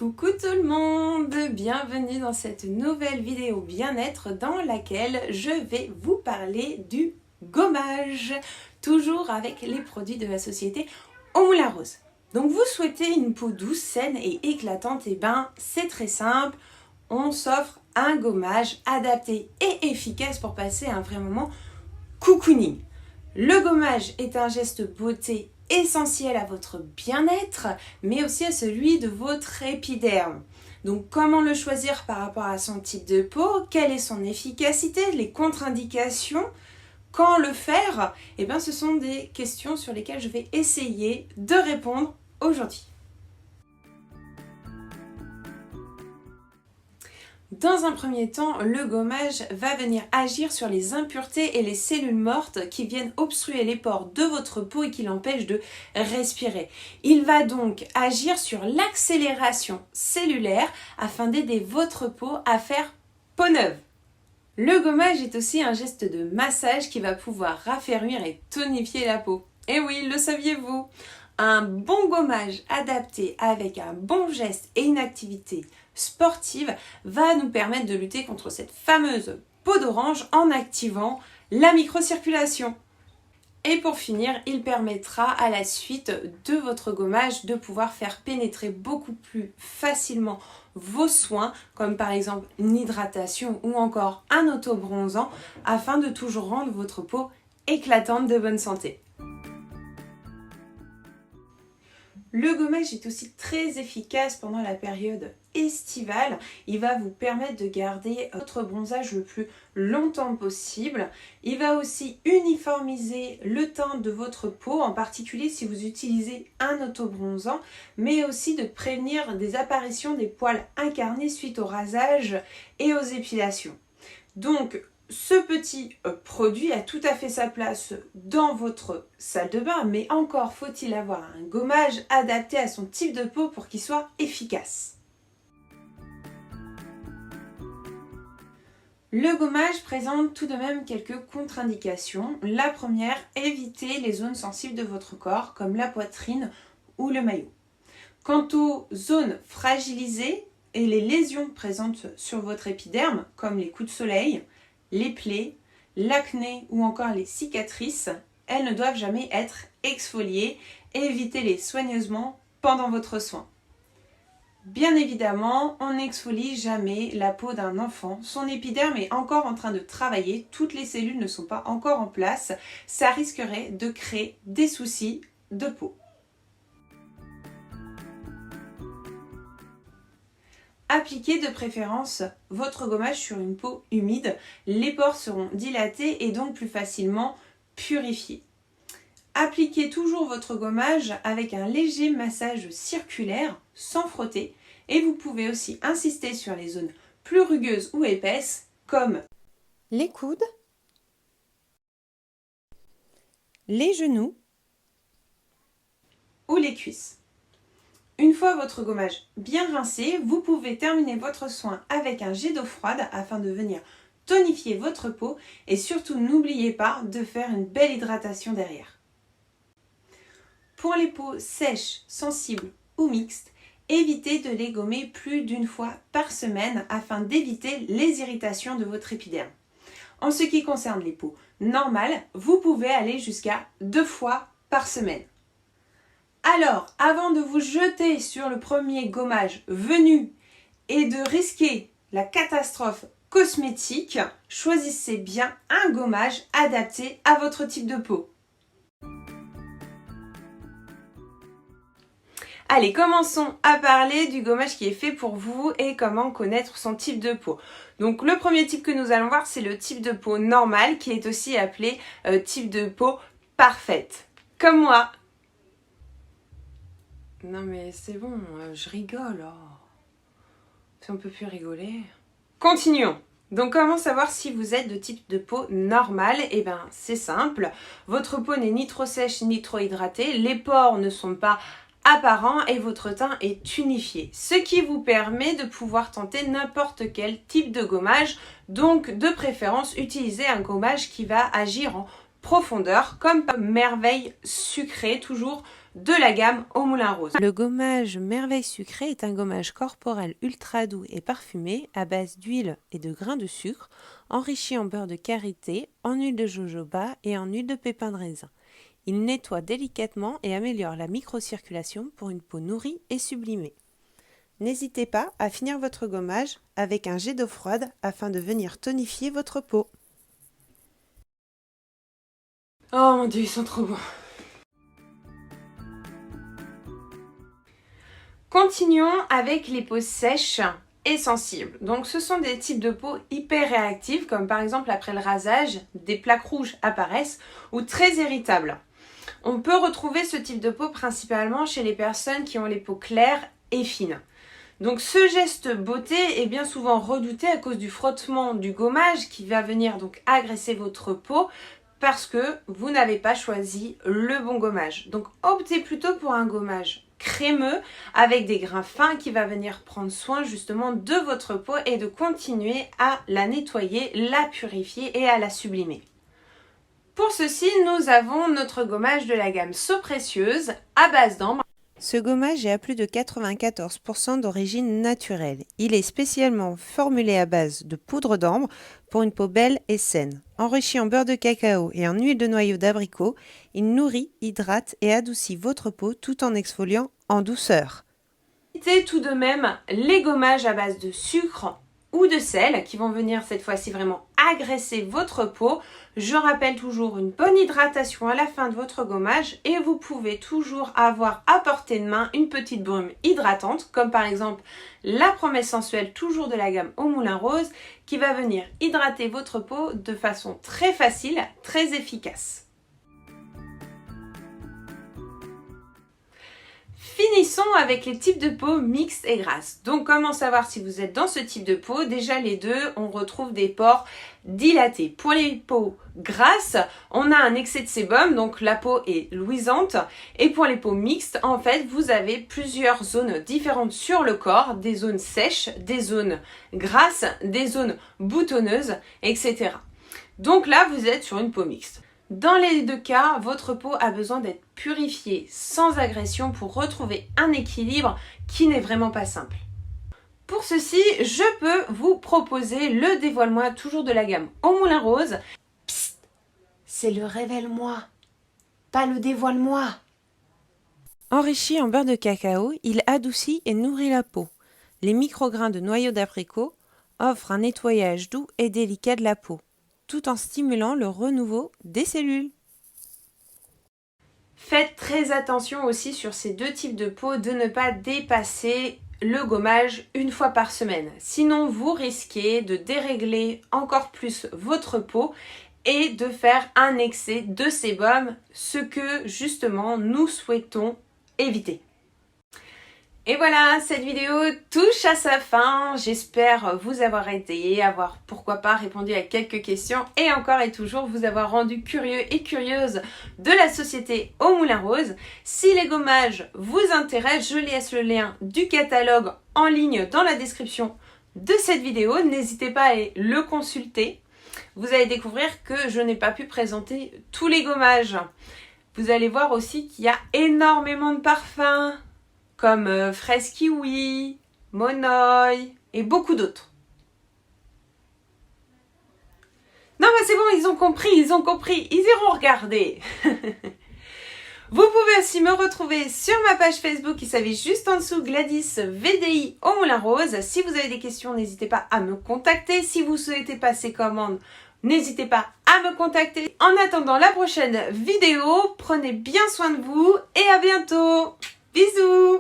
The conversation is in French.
Coucou tout le monde, bienvenue dans cette nouvelle vidéo bien-être dans laquelle je vais vous parler du gommage, toujours avec les produits de la société Au Moulin Rose. Donc vous souhaitez une peau douce, saine et éclatante, et ben c'est très simple, on s'offre un gommage adapté et efficace pour passer un vrai moment cocooning. Le gommage est un geste beauté essentiel à votre bien-être, mais aussi à celui de votre épiderme. Donc comment le choisir par rapport à son type de peau, quelle est son efficacité, les contre-indications, quand le faire, et bien ce sont des questions sur lesquelles je vais essayer de répondre aujourd'hui. Dans un premier temps, le gommage va venir agir sur les impuretés et les cellules mortes qui viennent obstruer les pores de votre peau et qui l'empêchent de respirer. Il va donc agir sur l'accélération cellulaire afin d'aider votre peau à faire peau neuve. Le gommage est aussi un geste de massage qui va pouvoir raffermir et tonifier la peau. Et oui, le saviez-vous ? Un bon gommage adapté avec un bon geste et une activité sportive va nous permettre de lutter contre cette fameuse peau d'orange en activant la microcirculation. Et pour finir, il permettra à la suite de votre gommage de pouvoir faire pénétrer beaucoup plus facilement vos soins, comme par exemple une hydratation ou encore un auto-bronzant, afin de toujours rendre votre peau éclatante de bonne santé. Le gommage est aussi très efficace pendant la période estivale. Il va vous permettre de garder votre bronzage le plus longtemps possible. Il va aussi uniformiser le teint de votre peau, en particulier si vous utilisez un autobronzant, mais aussi de prévenir des apparitions des poils incarnés suite au rasage et aux épilations. Donc, ce petit produit a tout à fait sa place dans votre salle de bain, mais encore faut-il avoir un gommage adapté à son type de peau pour qu'il soit efficace. Le gommage présente tout de même quelques contre-indications. La première, évitez les zones sensibles de votre corps, comme la poitrine ou le maillot. Quant aux zones fragilisées et les lésions présentes sur votre épiderme, comme les coups de soleil, les plaies, l'acné ou encore les cicatrices, elles ne doivent jamais être exfoliées. Évitez-les soigneusement pendant votre soin. Bien évidemment, on n'exfolie jamais la peau d'un enfant. Son épiderme est encore en train de travailler, toutes les cellules ne sont pas encore en place. Ça risquerait de créer des soucis de peau. Appliquez de préférence votre gommage sur une peau humide. Les pores seront dilatés et donc plus facilement purifiés. Appliquez toujours votre gommage avec un léger massage circulaire sans frotter. Et vous pouvez aussi insister sur les zones plus rugueuses ou épaisses comme les coudes, les genoux ou les cuisses. Une fois votre gommage bien rincé, vous pouvez terminer votre soin avec un jet d'eau froide afin de venir tonifier votre peau et surtout n'oubliez pas de faire une belle hydratation derrière. Pour les peaux sèches, sensibles ou mixtes, évitez de les gommer plus d'une fois par semaine afin d'éviter les irritations de votre épiderme. En ce qui concerne les peaux normales, vous pouvez aller jusqu'à 2 fois par semaine. Alors, avant de vous jeter sur le premier gommage venu et de risquer la catastrophe cosmétique, choisissez bien un gommage adapté à votre type de peau. Allez, commençons à parler du gommage qui est fait pour vous et comment connaître son type de peau. Donc le premier type que nous allons voir, c'est le type de peau normal qui est aussi appelé type de peau parfaite. Comme moi. Non mais c'est bon, je rigole. Oh. Si on peut plus rigoler. Continuons. Donc comment savoir si vous êtes de type de peau normal? Eh bien c'est simple, votre peau n'est ni trop sèche ni trop hydratée, les pores ne sont pas apparents et votre teint est unifié. Ce qui vous permet de pouvoir tenter n'importe quel type de gommage, donc de préférence utilisez un gommage qui va agir en profondeur, comme Merveille Sucrée, toujours de la gamme Au Moulin Rose. Le gommage Merveille Sucrée est un gommage corporel ultra doux et parfumé à base d'huile et de grains de sucre, enrichi en beurre de karité, en huile de jojoba et en huile de pépins de raisin. Il nettoie délicatement et améliore la microcirculation pour une peau nourrie et sublimée. N'hésitez pas à finir votre gommage avec un jet d'eau froide afin de venir tonifier votre peau. Oh mon Dieu, ils sont trop bons! Continuons avec les peaux sèches et sensibles. Donc ce sont des types de peau hyper réactives, comme par exemple après le rasage, des plaques rouges apparaissent ou très irritables. On peut retrouver ce type de peau principalement chez les personnes qui ont les peaux claires et fines. Donc ce geste beauté est bien souvent redouté à cause du frottement du gommage qui va venir donc agresser votre peau parce que vous n'avez pas choisi le bon gommage. Donc optez plutôt pour un gommage crémeux avec des grains fins qui va venir prendre soin justement de votre peau et de continuer à la nettoyer, la purifier et à la sublimer. Pour ceci, nous avons notre gommage de la gamme So Précieuse à base d'ambre. Ce gommage est à plus de 94% d'origine naturelle. Il est spécialement formulé à base de poudre d'ambre pour une peau belle et saine. Enrichi en beurre de cacao et en huile de noyau d'abricot, il nourrit, hydrate et adoucit votre peau tout en exfoliant en douceur. Évitez tout de même les gommages à base de sucre ou de sel qui vont venir cette fois-ci vraiment agresser votre peau. Je rappelle toujours une bonne hydratation à la fin de votre gommage et vous pouvez toujours avoir à portée de main une petite brume hydratante comme par exemple la promesse sensuelle toujours de la gamme Au Moulin Rose qui va venir hydrater votre peau de façon très facile, très efficace. Finissons avec les types de peau mixtes et grasses. Donc comment savoir si vous êtes dans ce type de peau? Déjà les deux, on retrouve des pores dilatés. Pour les peaux grasses, on a un excès de sébum, donc la peau est luisante. Et pour les peaux mixtes, en fait, vous avez plusieurs zones différentes sur le corps, des zones sèches, des zones grasses, des zones boutonneuses, etc. Donc là, vous êtes sur une peau mixte. Dans les deux cas, votre peau a besoin d'être purifiée sans agression pour retrouver un équilibre qui n'est vraiment pas simple. Pour ceci, je peux vous proposer le dévoile-moi toujours de la gamme Au Moulin Rose. Psst, c'est le révèle-moi, pas le dévoile-moi. Enrichi en beurre de cacao, il adoucit et nourrit la peau. Les micrograins de noyau d'abricot offrent un nettoyage doux et délicat de la peau, tout en stimulant le renouveau des cellules. Faites très attention aussi sur ces deux types de peau de ne pas dépasser le gommage une fois par semaine. Sinon, vous risquez de dérégler encore plus votre peau et de faire un excès de sébum, ce que justement nous souhaitons éviter. Et voilà, cette vidéo touche à sa fin. J'espère vous avoir aidé, avoir pourquoi pas répondu à quelques questions et encore et toujours vous avoir rendu curieux et curieuse de la société Au Moulin Rose. Si les gommages vous intéressent, je laisse le lien du catalogue en ligne dans la description de cette vidéo. N'hésitez pas à aller le consulter. Vous allez découvrir que je n'ai pas pu présenter tous les gommages. Vous allez voir aussi qu'il y a énormément de parfums, comme fraise kiwi, monoï et beaucoup d'autres. Non mais c'est bon, ils ont compris, ils iront regarder. Vous pouvez aussi me retrouver sur ma page Facebook qui s'affiche juste en dessous, Gladys VDI Au Moulin Rose. Si vous avez des questions, n'hésitez pas à me contacter. Si vous souhaitez passer commande, n'hésitez pas à me contacter. En attendant la prochaine vidéo, prenez bien soin de vous et à bientôt. Bisous.